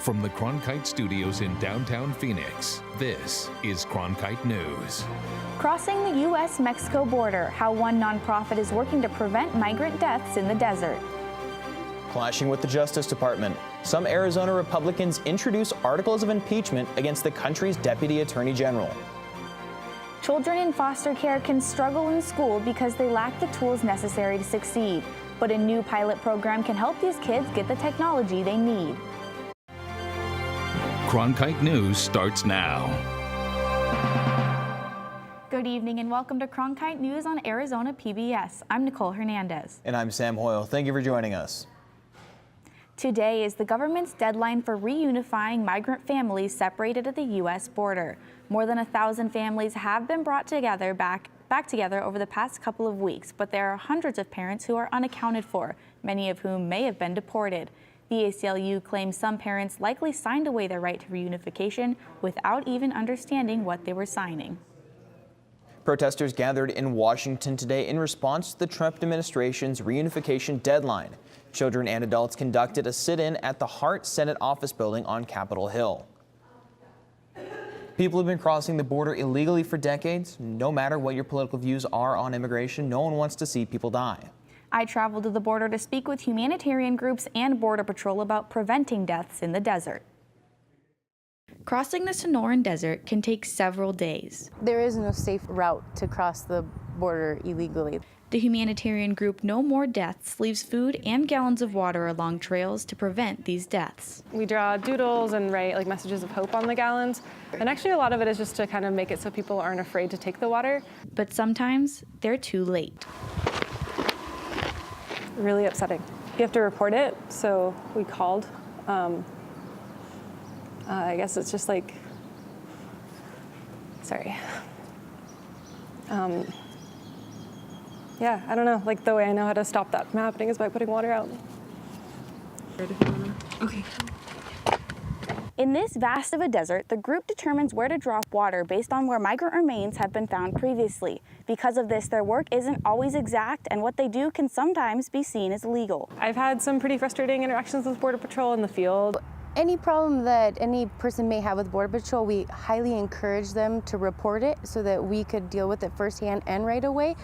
From the Cronkite studios in downtown Phoenix, this is Cronkite News. Crossing the U.S.-Mexico border, how one nonprofit is working to prevent migrant deaths in the desert. Clashing with the Justice Department. Some Arizona Republicans introduce articles of impeachment against the country's Deputy Attorney General. Children in foster care can struggle in school because they lack the tools necessary to succeed. But a new pilot program can help these kids get the technology they need. Cronkite News starts now. Good evening and welcome to Cronkite News on Arizona PBS. I'm Nicole Hernandez. And I'm Sam Hoyle. Thank you for joining us. Today is the government's deadline for reunifying migrant families separated at the U.S. border. More than 1,000 families have been brought together back together over the past couple of weeks, but there are hundreds of parents who are unaccounted for, many of whom may have been deported. The ACLU claims some parents likely signed away their right to reunification without even understanding what they were signing. Protesters gathered in Washington today in response to the Trump administration's reunification deadline. Children and adults conducted a sit-in at the Hart Senate office building on Capitol Hill. People have been crossing the border illegally for decades. No matter what your political views are on immigration, no one wants to see people die. I traveled to the border to speak with humanitarian groups and Border Patrol about preventing deaths in the desert. Crossing the Sonoran Desert can take several days. There is no safe route to cross the border illegally. The humanitarian group No More Deaths leaves food and gallons of water along trails to prevent these deaths. We draw doodles and write like messages of hope on the gallons. And actually a lot of it is just to kind of make it so people aren't afraid to take the water. But sometimes they're too late. Really upsetting. You have to report it, so we called. I guess it's just like, sorry. Yeah, I don't know, like the way I know how to stop that from happening is by putting water out. Okay. In this vast of a desert, the group determines where to drop water based on where migrant remains have been found previously. Because of this, their work isn't always exact, and what they do can sometimes be seen as illegal. I've had some pretty frustrating interactions with Border Patrol in the field. Any problem that any person may have with Border Patrol, we highly encourage them to report it so that we could deal with it firsthand and right away.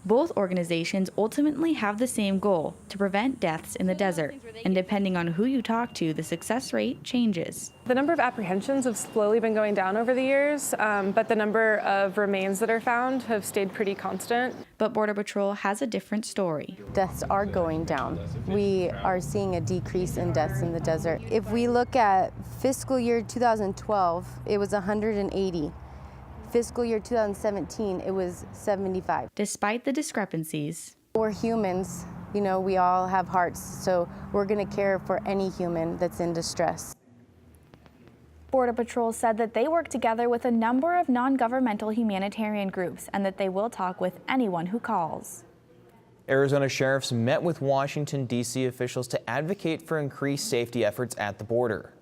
Both organizations ultimately have the same goal, to prevent deaths in the desert. And depending on who you talk to, the success rate changes. The number of apprehensions have slowly been going down over the years, but the number of remains that are found have stayed pretty constant. But Border Patrol has a different story. Deaths are going down. We are seeing a decrease in deaths in the desert. If we look at fiscal year 2012, it was 180. Fiscal year 2017, it was 75. Despite the discrepancies, we're humans, you know, we all have hearts, so we're going to care for any human that's in distress. Border Patrol said that they work together with a number of non-governmental humanitarian groups and that they will talk with anyone who calls. Arizona sheriffs met with Washington, D.C. officials to advocate for increased safety efforts at the border.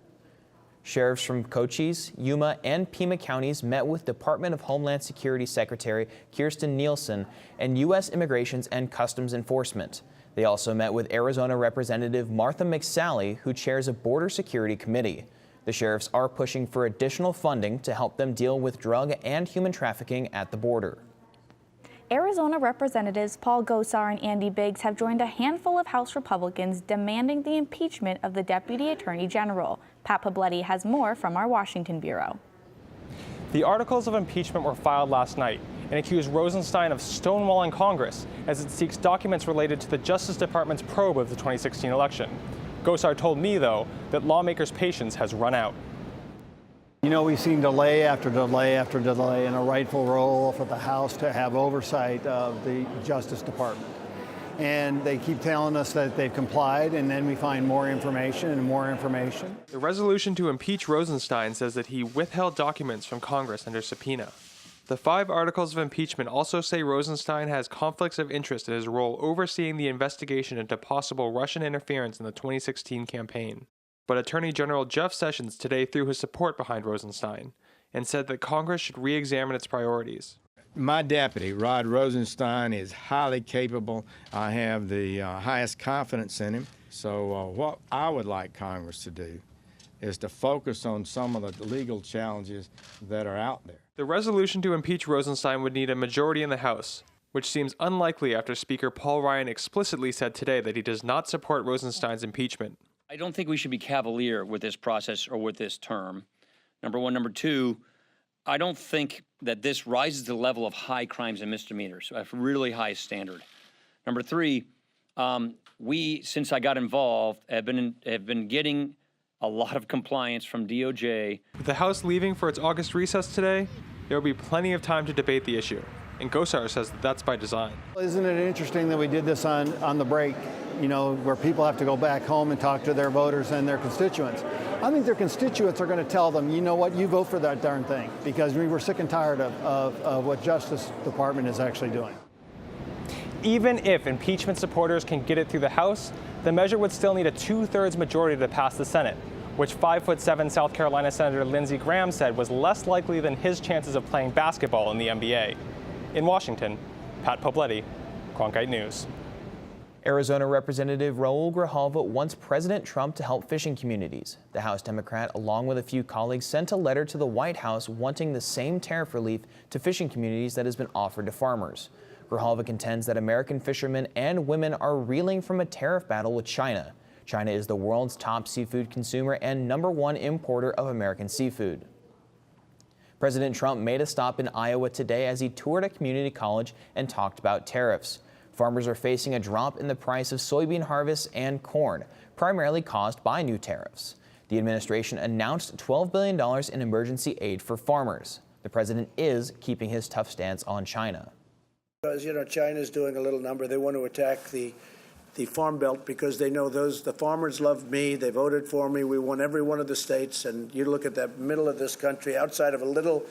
Sheriffs from Cochise, Yuma, and Pima counties met with Department of Homeland Security Secretary Kirstjen Nielsen and U.S. Immigrations and Customs Enforcement. They also met with Arizona Representative Martha McSally, who chairs a border security committee. The sheriffs are pushing for additional funding to help them deal with drug and human trafficking at the border. Arizona Representatives Paul Gosar and Andy Biggs have joined a handful of House Republicans demanding the impeachment of the Deputy Attorney General. Pat Pabletti has more from our Washington bureau. The articles of impeachment were filed last night and accuse Rosenstein of stonewalling Congress as it seeks documents related to the Justice Department's probe of the 2016 election. Gosar told me, though, that lawmakers' patience has run out. You know, we've seen delay after delay after delay in a rightful role for the House to have oversight of the Justice Department. And they keep telling us that they've complied, and then we find more information and more information. The resolution to impeach Rosenstein says that he withheld documents from Congress under subpoena. The 5 articles of impeachment also say Rosenstein has conflicts of interest in his role overseeing the investigation into possible Russian interference in the 2016 campaign. But Attorney General Jeff Sessions today threw his support behind Rosenstein and said that Congress should re-examine its priorities. My deputy, Rod Rosenstein, is highly capable. I have the highest confidence in him. So what I would like Congress to do is to focus on some of the legal challenges that are out there. The resolution to impeach Rosenstein would need a majority in the House, which seems unlikely after Speaker Paul Ryan explicitly said today that he does not support Rosenstein's impeachment. I don't think we should be cavalier with this process or with this term. Number one. Number two, I don't think that this rises to the level of high crimes and misdemeanors, a really high standard. Number three, we, since I got involved, have been getting a lot of compliance from DOJ. With the House leaving for its August recess today, there will be plenty of time to debate the issue. And Gosar says that's by design. Isn't it interesting that we did this on the break, you know, where people have to go back home and talk to their voters and their constituents? I think their constituents are going to tell them, you know what, you vote for that darn thing, because we were sick and tired of what Justice Department is actually doing. Even if impeachment supporters can get it through the House, the measure would still need a 2/3 majority to pass the Senate, which 5'7" South Carolina Senator Lindsey Graham said was less likely than his chances of playing basketball in the NBA. In Washington, Pat Pobletti, Cronkite News. Arizona Representative Raul Grijalva wants President Trump to help fishing communities. The House Democrat, along with a few colleagues, sent a letter to the White House wanting the same tariff relief to fishing communities that has been offered to farmers. Grijalva contends that American fishermen and women are reeling from a tariff battle with China. China is the world's top seafood consumer and #1 importer of American seafood. President Trump made a stop in Iowa today as he toured a community college and talked about tariffs. Farmers are facing a drop in the price of soybean harvests and corn, primarily caused by new tariffs. The administration announced $12 billion in emergency aid for farmers. The president is keeping his tough stance on China. Because, you know, China's doing a little number. They want to attack the Farm Belt because they know the farmers love me. They voted for me. We won every one of the states. And you look at that middle of this country, outside of a little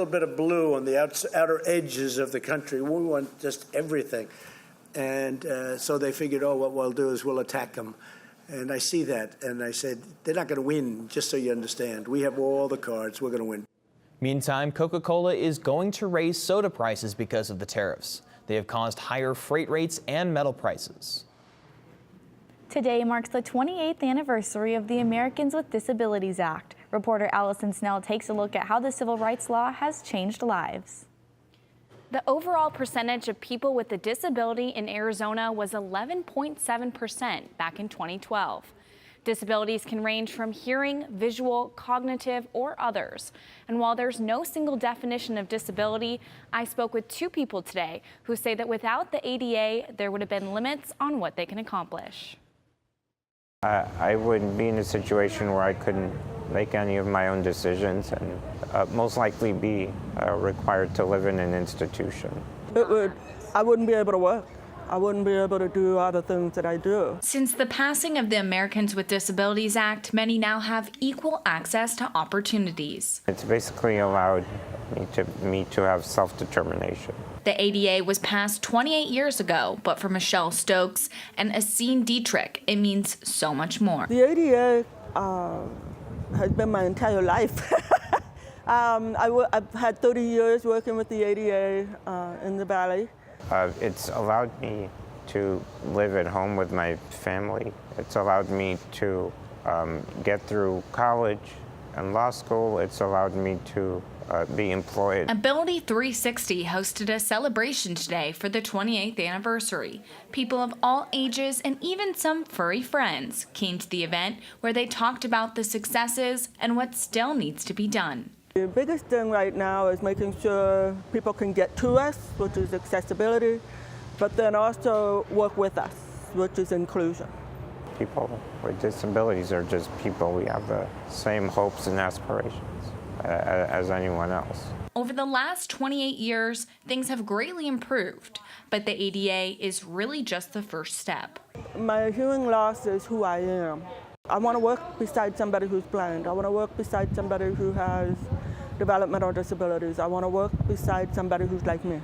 bit of blue on the outer edges of the country. We want just everything. And so they figured, oh, what we'll do is we'll attack them. And I see that. And I said, they're not going to win, just so you understand. We have all the cards. We're going to win. Meantime, Coca-Cola is going to raise soda prices because of the tariffs. They have caused higher freight rates and metal prices. Today marks the 28th anniversary of the Americans with Disabilities Act. Reporter Allison Snell takes a look at how the civil rights law has changed lives. The overall percentage of people with a disability in Arizona was 11.7% back in 2012. Disabilities can range from hearing, visual, cognitive, or others. And while there's no single definition of disability, I spoke with two people today who say that without the ADA, there would have been limits on what they can accomplish. I would be in a situation where I couldn't make any of my own decisions and most likely be required to live in an institution. I wouldn't be able to work. I wouldn't be able to do other things that I do. Since the passing of the Americans with Disabilities Act, many now have equal access to opportunities. It's basically allowed me to have self-determination. The ADA was passed 28 years ago, but for Michelle Stokes and Asine Dietrich, it means so much more. The ADA has been my entire life. I've had 30 years working with the ADA in the Valley. It's allowed me to live at home with my family. It's allowed me to get through college and law school. It's allowed me to be employed. Ability 360 hosted a celebration today for the 28th anniversary. People of all ages and even some furry friends came to the event where they talked about the successes and what still needs to be done. The biggest thing right now is making sure people can get to us, which is accessibility, but then also work with us, which is inclusion. People with disabilities are just people. We have the same hopes and aspirations as anyone else. Over the last 28 years, things have greatly improved, but the ADA is really just the first step. My hearing loss is who I am. I want to work beside somebody who's blind. I want to work beside somebody who has developmental disabilities. I want to work beside somebody who's like me.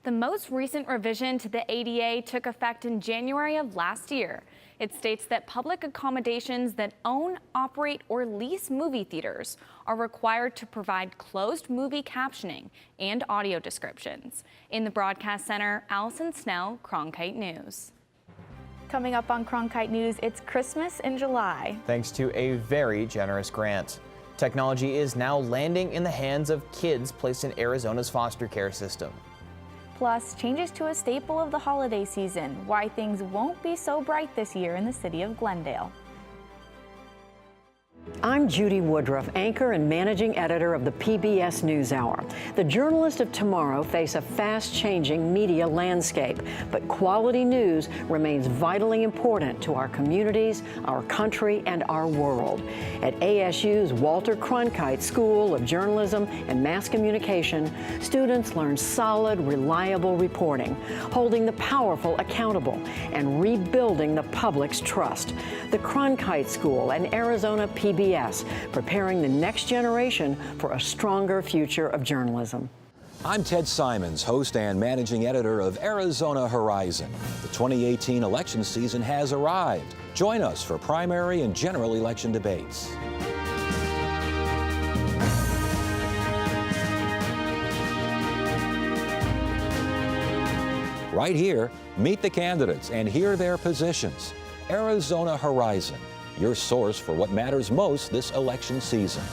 The most recent revision to the ADA took effect in January of last year. It states that public accommodations that own, operate, or lease movie theaters are required to provide closed movie captioning and audio descriptions. In the Broadcast Center, Allison Snell, Cronkite News. Coming up on Cronkite News, it's Christmas in July. Thanks to a very generous grant. Technology is now landing in the hands of kids placed in Arizona's foster care system. Plus, changes to a staple of the holiday season, why things won't be so bright this year in the city of Glendale. I'm Judy Woodruff, anchor and managing editor of the PBS NewsHour. The journalists of tomorrow face a fast-changing media landscape, but quality news remains vitally important to our communities, our country, and our world. At ASU's Walter Cronkite School of Journalism and Mass Communication, students learn solid, reliable reporting, holding the powerful accountable, and rebuilding the public's trust. The Cronkite School and Arizona PBS, preparing the next generation for a stronger future of journalism. I'm Ted Simons, host and managing editor of Arizona Horizon. The 2018 election season has arrived. Join us for primary and general election debates. Right here, meet the candidates and hear their positions. Arizona Horizon, your source for what matters most this election season.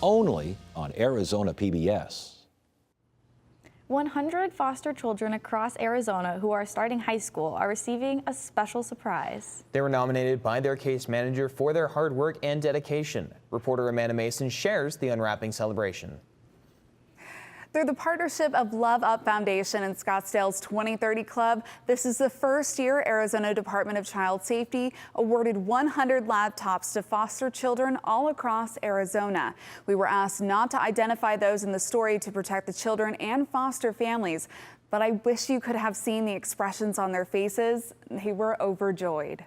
Only on Arizona PBS. 100 foster children across Arizona who are starting high school are receiving a special surprise. They were nominated by their case manager for their hard work and dedication. Reporter Amanda Mason shares the unwrapping celebration. Through the partnership of Love Up Foundation and Scottsdale's 2030 Club, this is the first year Arizona Department of Child Safety awarded 100 laptops to foster children all across Arizona. We were asked not to identify those in the story to protect the children and foster families, but I wish you could have seen the expressions on their faces. They were overjoyed.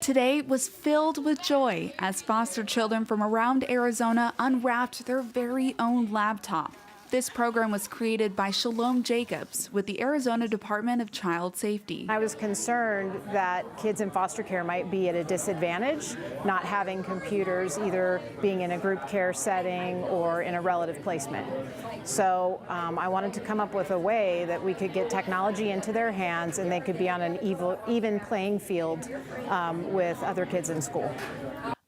Today was filled with joy as foster children from around Arizona unwrapped their very own laptop. This program was created by Shalom Jacobs with the Arizona Department of Child Safety. I was concerned that kids in foster care might be at a disadvantage, not having computers, either being in a group care setting or in a relative placement. So I wanted to come up with a way that we could get technology into their hands and they could be on an even playing field with other kids in school.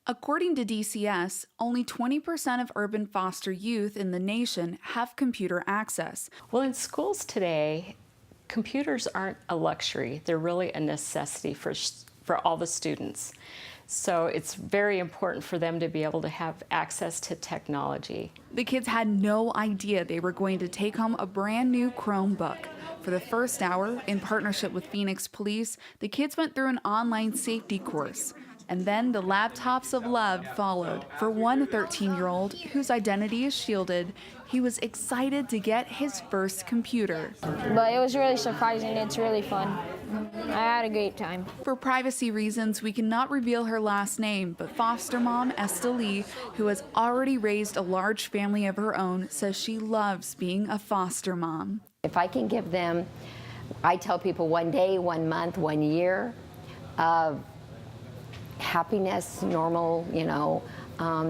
According to DCS, only 20% of urban foster youth in the nation have computer access. Well, in schools today, computers aren't a luxury. They're really a necessity for all the students. So it's very important for them to be able to have access to technology. The kids had no idea they were going to take home a brand new Chromebook. For the first hour, in partnership with Phoenix Police, the kids went through an online safety course. And then the laptops of love followed. For one 13-year-old whose identity is shielded, he was excited to get his first computer. But it was really surprising. It's really fun. I had a great time. For privacy reasons, we cannot reveal her last name, but foster mom Esther Lee, who has already raised a large family of her own, says she loves being a foster mom. If I can give them, I tell people 1 day, 1 month, 1 year of happiness, normal,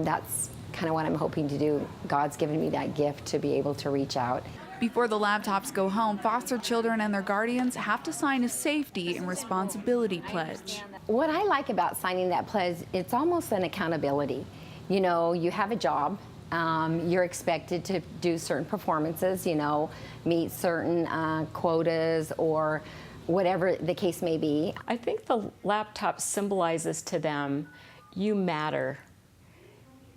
that's kind of what I'm hoping to do. God's given me that gift to be able to reach out. Before the laptops go home, foster children and their guardians have to sign a safety and responsibility pledge. What I like about signing that pledge, it's almost an accountability. You have a job. You're expected to do certain performances, meet certain quotas or whatever the case may be. I think the laptop symbolizes to them, you matter.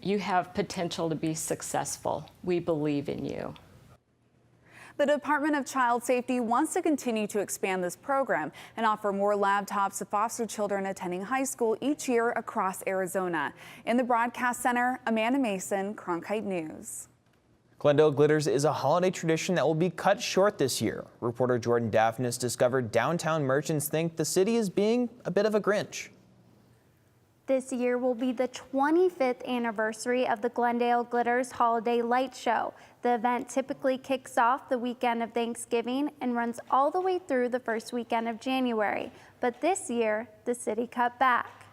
You have potential to be successful. We believe in you. The Department of Child Safety wants to continue to expand this program and offer more laptops to foster children attending high school each year across Arizona. In the Broadcast Center, Amanda Mason, Cronkite News. Glendale Glitters is a holiday tradition that will be cut short this year. Reporter Jordan Daphnis discovered downtown merchants think the city is being a bit of a Grinch. This year will be the 25th anniversary of the Glendale Glitters Holiday Light Show. The event typically kicks off the weekend of Thanksgiving and runs all the way through the first weekend of January. But this year, the city cut back.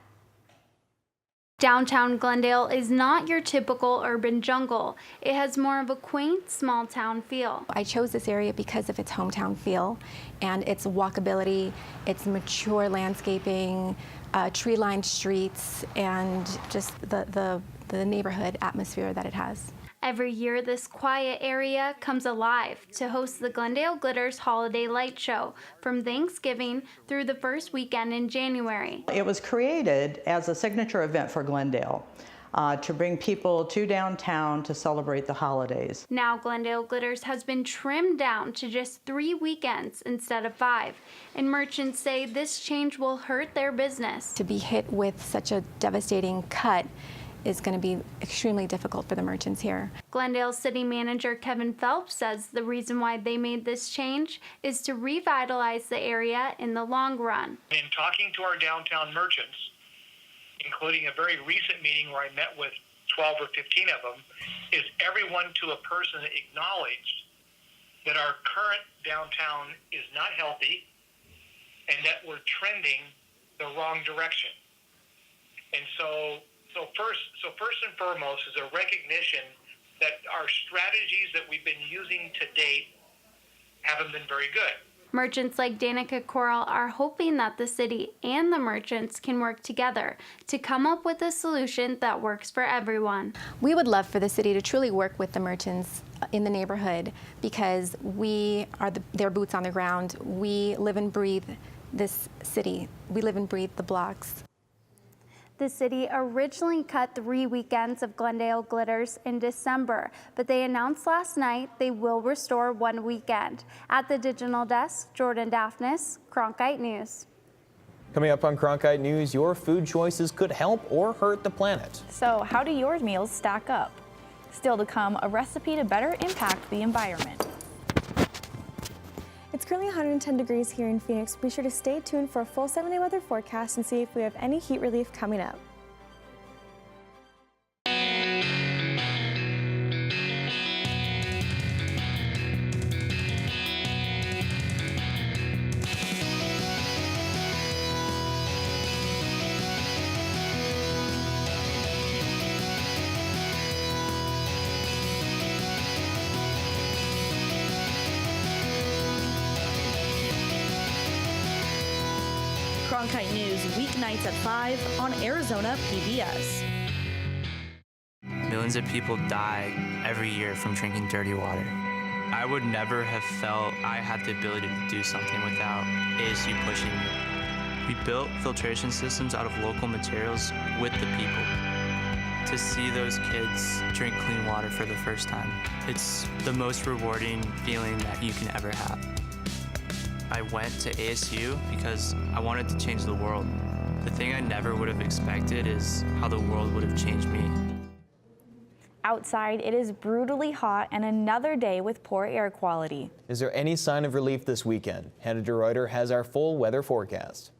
Downtown Glendale is not your typical urban jungle. It has more of a quaint, small town feel. I chose this area because of its hometown feel and its walkability, its mature landscaping, tree-lined streets, and just the neighborhood atmosphere that it has. Every year, this quiet area comes alive to host the Glendale Glitters Holiday Light Show from Thanksgiving through the first weekend in January. It was created as a signature event for Glendale to bring people to downtown to celebrate the holidays. Now Glendale Glitters has been trimmed down to just 3 weekends instead of 5, and merchants say this change will hurt their business. To be hit with such a devastating cut is going to be extremely difficult for the merchants here. Glendale City Manager Kevin Phelps says the reason why they made this change is to revitalize the area in the long run. In talking to our downtown merchants, including a very recent meeting where I met with 12 or 15 of them, is everyone to a person acknowledged that our current downtown is not healthy and that we're trending the wrong direction. And so first and foremost is a recognition that our strategies that we've been using to date haven't been very good. Merchants like Danica Coral are hoping that the city and the merchants can work together to come up with a solution that works for everyone. We would love for the city to truly work with the merchants in the neighborhood because we are their boots on the ground. We live and breathe this city. We live and breathe the blocks. The city originally cut 3 weekends of Glendale Glitters in December, but they announced last night they will restore 1 weekend. At the digital desk, Jordan Daphnis, Cronkite News. Coming up on Cronkite News, your food choices could help or hurt the planet. So how do your meals stack up? Still to come, a recipe to better impact the environment. It's currently 110 degrees here in Phoenix. Be sure to stay tuned for a full 7-day weather forecast and see if we have any heat relief coming up. Cronkite News, weeknights at 5 on Arizona PBS. Millions of people die every year from drinking dirty water. I would never have felt I had the ability to do something without ASU pushing me. We built filtration systems out of local materials with the people. To see those kids drink clean water for the first time, it's the most rewarding feeling that you can ever have. I went to ASU because I wanted to change the world. The thing I never would have expected is how the world would have changed me. Outside, it is brutally hot and another day with poor air quality. Is there any sign of relief this weekend? Hannah DeReuter has our full weather forecast.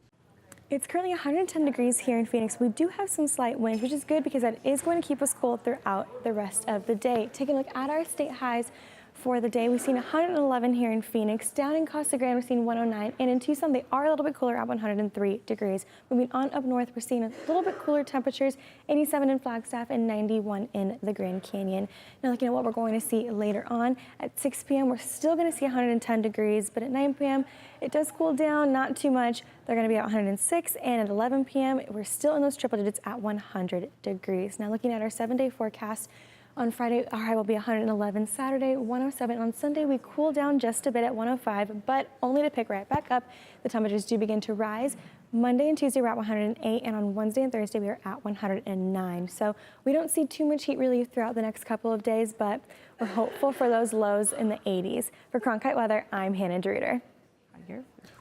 It's currently 110 degrees here in Phoenix. We do have some slight winds, which is good because that is going to keep us cool throughout the rest of the day. Taking a look at our state highs for the day, we've seen 111 here in Phoenix. Down in Casa Grande, we've seen 109. And in Tucson, they are a little bit cooler at 103 degrees. Moving on up north, we're seeing a little bit cooler temperatures, 87 in Flagstaff and 91 in the Grand Canyon. Now looking at what we're going to see later on, at 6 p.m., we're still going to see 110 degrees, but at 9 p.m., it does cool down, not too much. They're going to be at 106, and at 11 p.m., we're still in those triple digits at 100 degrees. Now looking at our 7-day forecast, on Friday, our high will be 111. Saturday, 107. On Sunday, we cool down just a bit at 105, but only to pick right back up. The temperatures do begin to rise. Monday and Tuesday, we're at 108, and on Wednesday and Thursday, we are at 109. So we don't see too much heat relief throughout the next couple of days, but we're hopeful for those lows in the 80s. For Cronkite Weather, I'm Hannah DeReuter.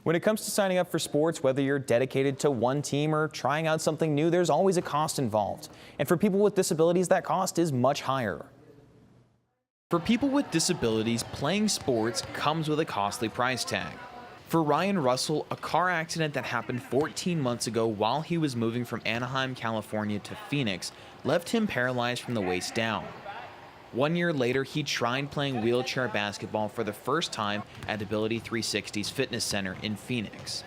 When it comes to signing up for sports, whether you're dedicated to one team or trying out something new, there's always a cost involved. And for people with disabilities, that cost is much higher. For people with disabilities, playing sports comes with a costly price tag. For Ryan Russell, a car accident that happened 14 months ago while he was moving from Anaheim, California to Phoenix left him paralyzed from the waist down. 1 year later, he tried playing wheelchair basketball for the first time at Ability 360's fitness center in Phoenix.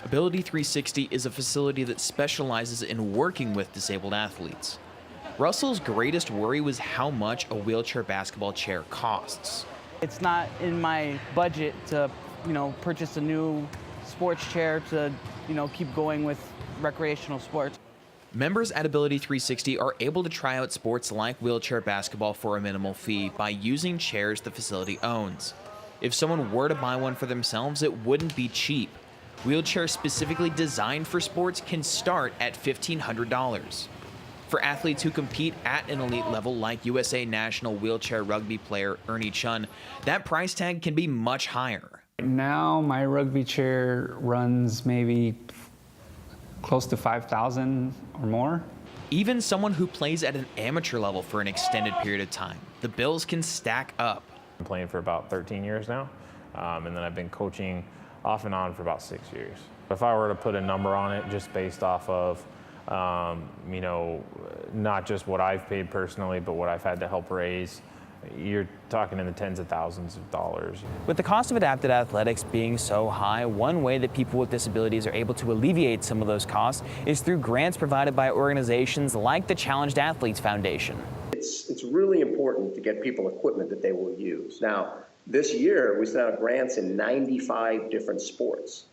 Ability 360 is a facility that specializes in working with disabled athletes. Russell's greatest worry was how much a wheelchair basketball chair costs. It's not in my budget to, purchase a new sports chair to, keep going with recreational sports. Members at Ability 360 are able to try out sports like wheelchair basketball for a minimal fee by using chairs the facility owns. If someone were to buy one for themselves, it wouldn't be cheap. Wheelchairs specifically designed for sports can start at $1,500. For athletes who compete at an elite level like USA National wheelchair rugby player Ernie Chun, that price tag can be much higher. Now my rugby chair runs maybe close to $5,000 or more. Even someone who plays at an amateur level for an extended period of time, the bills can stack up. I'm playing for about 13 years now, and then I've been coaching off and on for about 6 years. If I were to put a number on it, just based off of, not just what I've paid personally, but what I've had to help raise, you're talking in the tens of thousands of dollars. With the cost of adapted athletics being so high, one way that people with disabilities are able to alleviate some of those costs is through grants provided by organizations like the Challenged Athletes Foundation. It's really important to get people equipment that they will use. Now, this year we sent out grants in 95 different sports.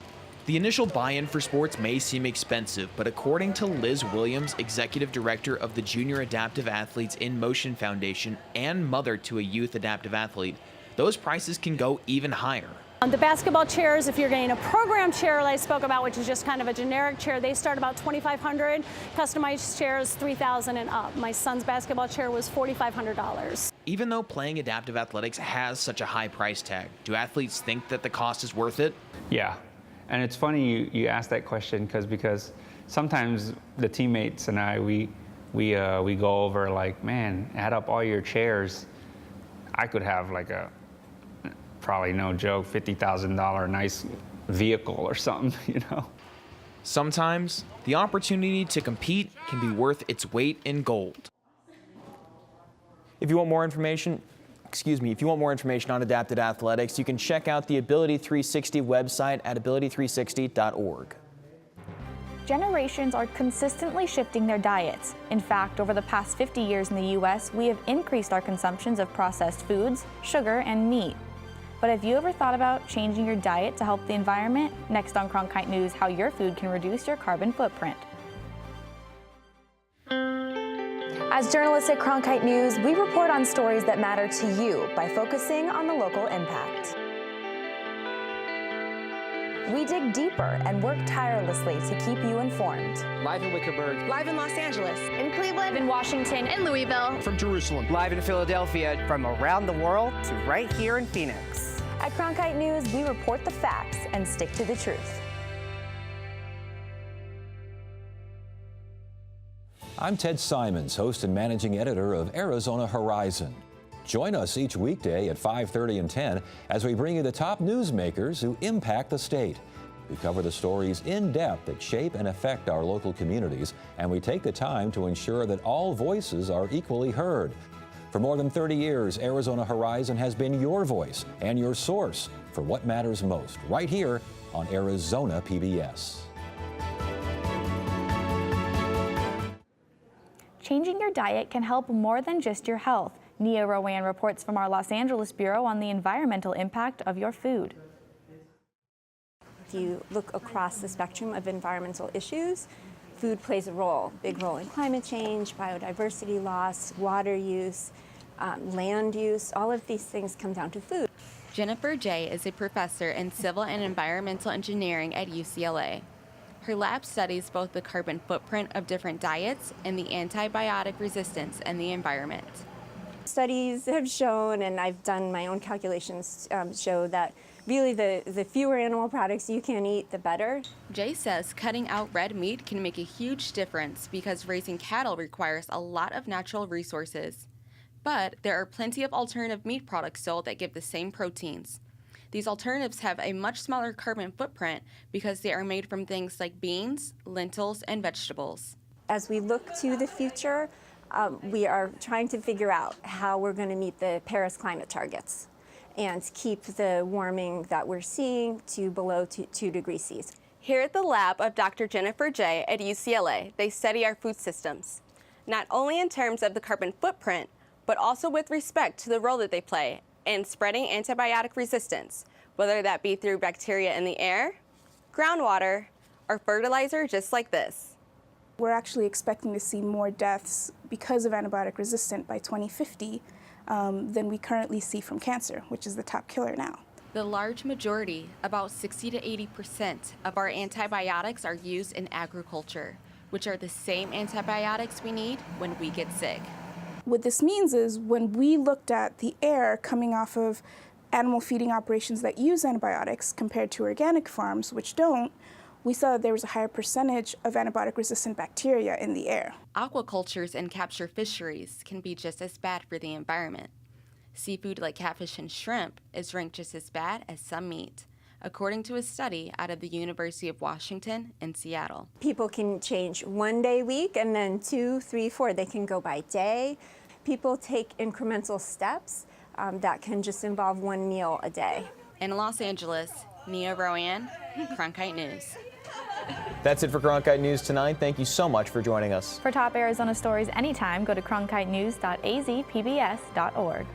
The initial buy-in for sports may seem expensive, but according to Liz Williams, executive director of the Junior Adaptive Athletes in Motion Foundation and mother to a youth adaptive athlete, those prices can go even higher. The basketball chairs, if you're getting a program chair that I spoke about, which is just kind of a generic chair, they start about $2,500. Customized chairs, $3,000 and up. My son's basketball chair was $4,500. Even though playing adaptive athletics has such a high price tag, do athletes think that the cost is worth it? Yeah. And it's funny you ask that question because sometimes the teammates and I, we go over like, man, add up all your chairs. I could have like a, probably no joke, $50,000 nice vehicle or something, Sometimes the opportunity to compete can be worth its weight in gold. If you want more information on adapted athletics, you can check out the Ability 360 website at ability360.org. Generations are consistently shifting their diets. In fact, over the past 50 years in the U.S., we have increased our consumptions of processed foods, sugar, and meat. But have you ever thought about changing your diet to help the environment? Next on Cronkite News, how your food can reduce your carbon footprint. As journalists at Cronkite News, we report on stories that matter to you by focusing on the local impact. We dig deeper and work tirelessly to keep you informed. Live in Wickerburg. Live in Los Angeles. In Cleveland. In Washington. In Louisville. From Jerusalem. Live in Philadelphia. From around the world to right here in Phoenix. At Cronkite News, we report the facts and stick to the truth. I'm Ted Simons, host and managing editor of Arizona Horizon. Join us each weekday at 5:30 and 10 as we bring you the top newsmakers who impact the state. We cover the stories in depth that shape and affect our local communities, and we take the time to ensure that all voices are equally heard. For more than 30 years, Arizona Horizon has been your voice and your source for what matters most, right here on Arizona PBS. Changing your diet can help more than just your health. Nia Rowan reports from our Los Angeles Bureau on the environmental impact of your food. If you look across the spectrum of environmental issues, food plays a role, big role in climate change, biodiversity loss, water use, land use. All of these things come down to food. Jennifer Jay is a professor in civil and environmental engineering at UCLA. Her lab studies both the carbon footprint of different diets and the antibiotic resistance in the environment. Studies have shown, and I've done my own calculations, show that really the fewer animal products you can eat, the better. Jay says cutting out red meat can make a huge difference because raising cattle requires a lot of natural resources. But there are plenty of alternative meat products sold that give the same proteins. These alternatives have a much smaller carbon footprint because they are made from things like beans, lentils, and vegetables. As we look to the future, we are trying to figure out how we're going to meet the Paris climate targets and keep the warming that we're seeing to below 2 degrees Celsius. Here at the lab of Dr. Jennifer J. at UCLA, they study our food systems, not only in terms of the carbon footprint, but also with respect to the role that they play in spreading antibiotic resistance, whether that be through bacteria in the air, groundwater, or fertilizer just like this. We're actually expecting to see more deaths because of antibiotic resistant by 2050 than we currently see from cancer, which is the top killer now. The large majority, about 60 to 80% of our antibiotics are used in agriculture, which are the same antibiotics we need when we get sick. What this means is when we looked at the air coming off of animal feeding operations that use antibiotics compared to organic farms, which don't, we saw that there was a higher percentage of antibiotic-resistant bacteria in the air. Aquacultures and capture fisheries can be just as bad for the environment. Seafood like catfish and shrimp is ranked just as bad as some meat, according to a study out of the University of Washington in Seattle. People can change 1 day a week, and then 2, 3, 4. They can go by day. People take incremental steps that can just involve 1 meal a day. In Los Angeles, Nia Rowan, Cronkite News. That's it for Cronkite News tonight. Thank you so much for joining us. For top Arizona stories anytime, go to cronkitenews.azpbs.org.